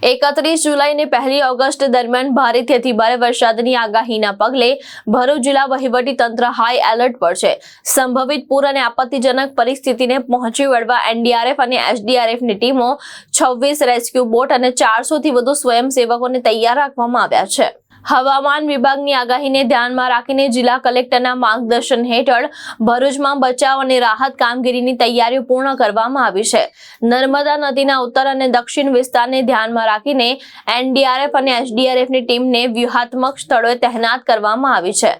31 જુલાઈ ને 1 ઓગસ્ટ દરમિયાન ભારેથી અતિભારે વરસાદની આગાહીના પગલે ભરૂચ જિલ્લા વહીવટી તંત્ર હાઈ એલર્ટ પર છે। સંભવિત પૂર અને આપત્તિજનક પરિસ્થિતિને પહોંચી વળવા એનડીઆરએફ અને એસડીઆરએફની ટીમો 26 રેસ્ક્યુ બોટ અને 400 થી વધુ સ્વયંસેવકોને તૈયાર રાખવામાં આવ્યા છે। હવામાન વિભાગની આગાહીને ધ્યાનમાં રાખીને જિલ્લા કલેક્ટરના માર્ગદર્શન હેઠળ ભરૂચમાં બચાવ અને રાહત કામગીરીની તૈયારીઓ પૂર્ણ કરવામાં આવી છે। નર્મદા નદીના ઉત્તર અને દક્ષિણ વિસ્તારને ધ્યાનમાં રાખીને એનડીઆરએફ અને એસડીઆરએફની ટીમને વ્યૂહાત્મક સ્થળોએ તહેનાત કરવામાં આવી છે।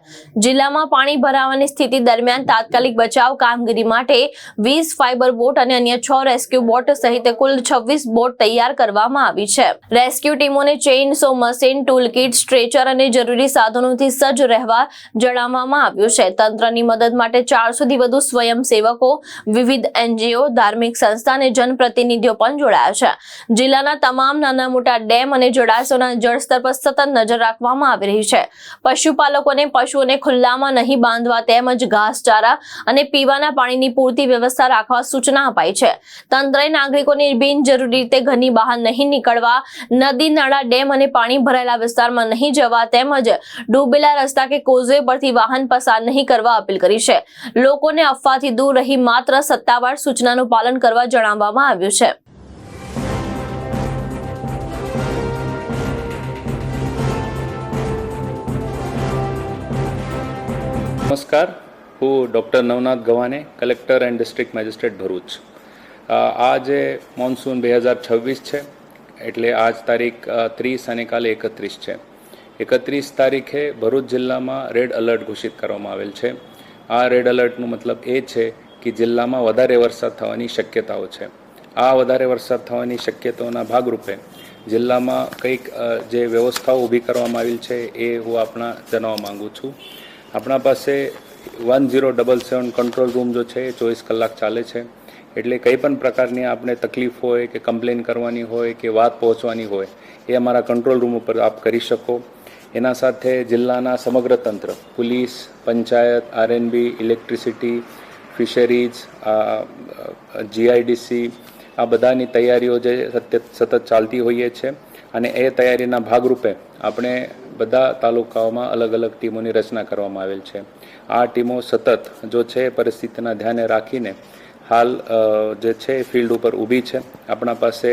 જિલ્લામાં પાણી ભરાવાની સ્થિતિ દરમિયાન તાત્કાલિક બચાવ કામગીરી માટે 20 ફાઇબર બોટ અને અન્ય 6 રેસ્ક્યુ બોટ સહિત કુલ 26 બોટ તૈયાર કરવામાં આવી છે। રેસ્ક્યુ ટીમોને chainsaw machine, tool kit, stretcher અને જરૂરી સાધનોથી સજ્જ રહેવા જણાવવામાં આવ્યું છે। તંત્રની મદદ માટે 400 થી વધુ સ્વયંસેવકો, વિવિધ એનજીઓ, ધાર્મિક સંસ્થા અને જનપ્રતિનિધિઓ પણ જોડાયા છે। જિલ્લાના તમામ નાના મોટા ડેમ અને જળાશયોના જળસ્તર પર સતત નજર રાખવામાં આવી રહી છે। પશુપાલકોને પશુઓને ખુલ્લામાં નહીં બાંધવા તેમજ ઘાસચારા અને પીવાના પાણીની પૂરતી વ્યવસ્થા રાખવા સૂચના અપાઈ છે। તંત્રએ નાગરિકોને બિનજરૂરી રીતે ઘરની બહાર નહીં નીકળવા, નદી, નાળા, ડેમ અને પાણી ભરાયેલા વિસ્તારમાં નહીં જવા તેમજ ડૂબેલા રસ્તા કે કોઝવે પરથી વાહન પસાર નહીં કરવા અપીલ કરી છે। લોકોને અફવાથી દૂર રહી માત્ર સત્તાવાર સૂચનાનું પાલન કરવા જણાવવામાં આવ્યું છે। નમસ્કાર, હું doctor Navnath Gawane, collector and district magistrate Bharuch. આજે મોન્સૂન 2026 છે, એટલે આજ તારીખ 30 અને કાલે 31 છે। 31 તારીખે ભરૂચ જિલ્લામાં રેડ એલર્ટ ઘોષિત કરવામાં આવેલ છે। આ રેડ એલર્ટનો મતલબ એ છે કે જિલ્લામાં વધારે વરસાદ થવાની શક્યતાઓ છે। આ વધારે વરસાદ થવાની શક્યતાઓના ભાગરૂપે જિલ્લામાં કંઈક જે વ્યવસ્થાઓ ઊભી કરવામાં આવેલ છે એ હું આપણા જણાવવા માગું છું। આપણા પાસે 1077 કંટ્રોલ રૂમ જો છે એ 24 કલાક ચાલે છે, એટલે કંઈ પણ પ્રકારની આપણે તકલીફ હોય કે કમ્પ્લેન કરવાની હોય કે વાત પહોંચવાની હોય એ અમારા કંટ્રોલ રૂમ ઉપર આપ કરી શકો। એના સાથે જિલ્લાના સમગ્ર તંત્ર, police, panchayat, RNB, electricity, fisheries, GIDC, આ બધાની તૈયારીઓ જે સતત ચાલતી હોઈએ છે અને એ તૈયારીના ભાગરૂપે આપણે બધા તાલુકાઓમાં અલગ અલગ ટીમોની રચના કરવામાં આવેલ છે। આ ટીમો સતત જો છે પરિસ્થિતિના ધ્યાને રાખીને હાલ જે છે ફિલ્ડ ઉપર ઊભી છે। આપણા પાસે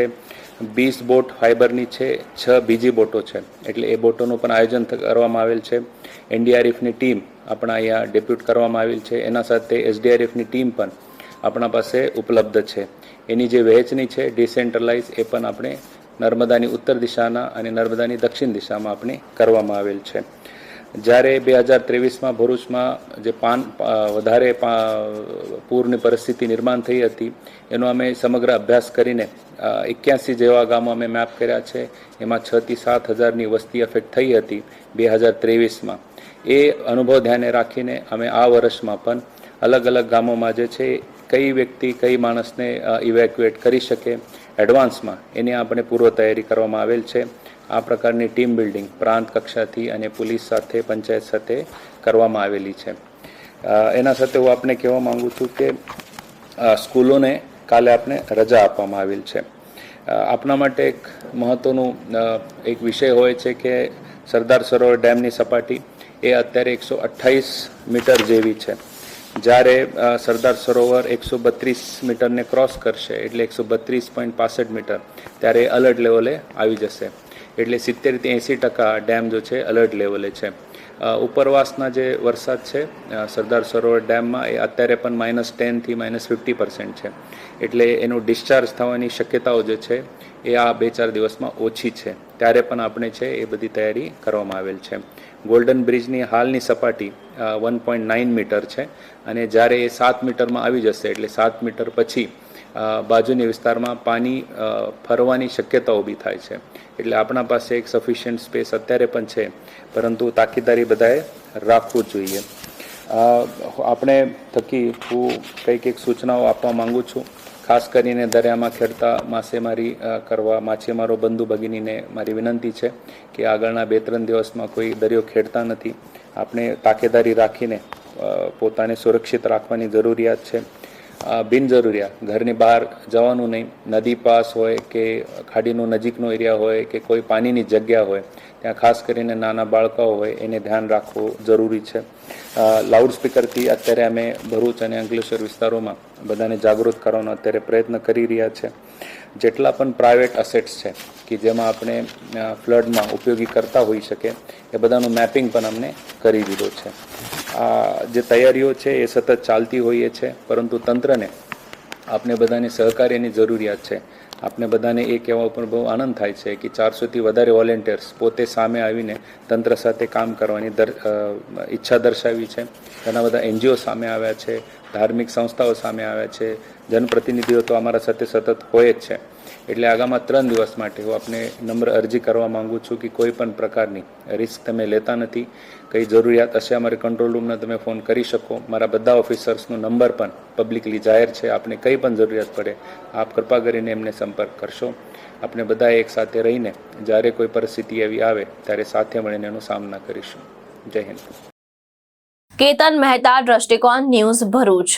20 બોટ ફાઇબરની છે, 6 બીજી બોટો છે, એટલે એ બોટોનું પણ આયોજન કરવામાં આવેલ છે। એનડીઆરએફની ટીમ આપણા અહીંયા ડેપ્યુટ કરવામાં આવેલ છે। એના સાથે એસડીઆરએફની ટીમ પણ આપણા પાસે ઉપલબ્ધ છે। એની જે વહેંચણી છે ડિસેન્ટ્રલાઇઝ એ પણ આપણે નર્મદાની ઉત્તર દિશાના અને નર્મદાની દક્ષિણ દિશામાં આપણે કરવામાં આવેલ છે। જ્યારે 2023માં ભરૂચમાં જે વધારે પૂરની પરિસ્થિતિ નિર્માણ થઈ હતી એનો અમે સમગ્ર અભ્યાસ કરીને 81 જેવા ગામો અમે મેપ કર્યા છે। એમાં 6 થી 7 હજારની વસ્તી અફેક્ટ થઈ હતી 2023માં। એ અનુભવ ધ્યાને રાખીને અમે આ વર્ષમાં પણ અલગ અલગ ગામોમાં જે છે કઈ વ્યક્તિ કઈ માણસને ઇવેક્યુએટ કરી શકે એડવાન્સમાં એની આપણે પૂર્વ તૈયારી કરવામાં આવેલ છે। આ પ્રકારની ટીમ બિલ્ડિંગ પ્રાંત કક્ષાથી અને પોલીસ સાથે, પંચાયત સાથે કરવામાં આવેલી છે। એના સાથે હું આપને કહેવા માંગુ છું કે સ્કૂલોને કાલે આપણે રજા આપવામાં આવેલ છે। આપણા માટે એક મહત્વનું એક વિષય હોય છે કે સરદાર સરોવર ડેમની સપાટી એ અત્યારે 128 મીટર જેવી છે। જ્યારે સરદાર સરોવર 132 મીટરને ક્રોસ કરશે એટલે 132.65 મીટર ત્યારે અલર્ટ લેવલે આવી જશે, એટલે 70 થી 80% ડેમ જો છે અલર્ટ લેવલે છે। ઉપરવાસના જે વરસાદ છે સરદાર સરોવર ડેમમાં એ અત્યારે પણ -10 થી -50% છે, એટલે એનું ડિસ્ચાર્જ થવાની શક્યતાઓ જે છે એ આ 2-4 દિવસમાં ઓછી છે। ત્યારે પણ આપણે છે એ બધી તૈયારી કરવામાં આવેલ છે। ગોલ્ડન બ્રિજની હાલની સપાટી 1.9 મીટર છે અને જ્યારે એ 7 મીટરમાં આવી જશે એટલે 7 મીટર પછી બાજુની વિસ્તારમાં પાણી ફરવાની શક્યતા ઊભી થાય છે, એટલે આપણા પાસે એક સફિશિયન્ટ સ્પેસ અત્યારે પણ છે, પરંતુ તાકીદારી બધાએ રાખવું જોઈએ। આપણે થકી હું કંઈક એક સૂચનાઓ આપવા માંગુ છું। ખાસ કરીને દરિયામાં ખેડતા માછીમારી કરવા માછીમારો બંધુ ભગીનીને મારી વિનંતી છે કે આગળના 2-3 દિવસમાં કોઈ દરિયો ખેડતા નથી, આપણે તાકેદારી રાખીને પોતાને સુરક્ષિત રાખવાની જરૂરિયાત છે। બિનજરૂરિયા ઘરની બહાર જવાનું નહીં. નદી પાસ હોય કે ખાડીનો નજીકનો એરિયા હોય કે કોઈ પાણીની જગ્યા હોય ત્યાં ખાસ કરીને નાના બાળકો હોય એને ધ્યાન રાખવું જરૂરી છે. લાઉડસ્પીકરથી અત્યારે અમે ભરૂચ અને અંકલેશ્વર વિસ્તારોમાં બધાને જાગૃત કરવાનો અત્યારે પ્રયત્ન કરી રહ્યા છે. જેટલા પણ પ્રાઇવેટ અસેટ્સ છે કે જેમાં આપણે ફ્લડમાં ઉપયોગી કરતા હોઈ શકે એ બધાનું મેપિંગ પણ અમને કરી દીધો છે. આ જે તૈયારીઓ છે એ સતત ચાલતી હોઈએ છે, પરંતુ તંત્રને આપણે બધાની સહકાર્યની જરૂરિયાત છે. આપણે બધાને એ કહેવા ઉપર બહુ આનંદ થાય છે કે 400થી વધારે વોલેન્ટિયર્સ પોતે સામે આવીને તંત્ર સાથે કામ કરવાની ઈચ્છા દર્શાવી છે. ઘણા બધા NGO સામે આવ્યા છે, ધાર્મિક સંસ્થાઓ સામે આવ્યા છે, જનપ્રતિનિધિઓ તો અમારા સાથે સતત હોય જ છે. એટલે આગામી 3 દિવસ માટે હું આપને નમ્ર અરજી કરવા માંગુ છું કે કોઈ પણ પ્રકારની રિસ્ક તમે લેતા નથી. કંઈ જરૂરિયાત હશે અમારે કંટ્રોલ રૂમને તમે ફોન કરી શકો. મારા બધા ઓફિસર્સનો નંબર પણ પબ્લિકલી જાહેર છે. આપને કંઈ પણ જરૂરિયાત પડે આપ કૃપા કરીને એમને સંપર્ક કરશો. આપણે બધા એક સાથે રહીને જ્યારે કોઈ પરિસ્થિતિ એવી આવે ત્યારે સાથે મળીને એનો સામના કરીશું. જય હિન્દ. કેતન મહેતા, દ્રષ્ટિકોણ ન્યૂઝ, ભરૂચ.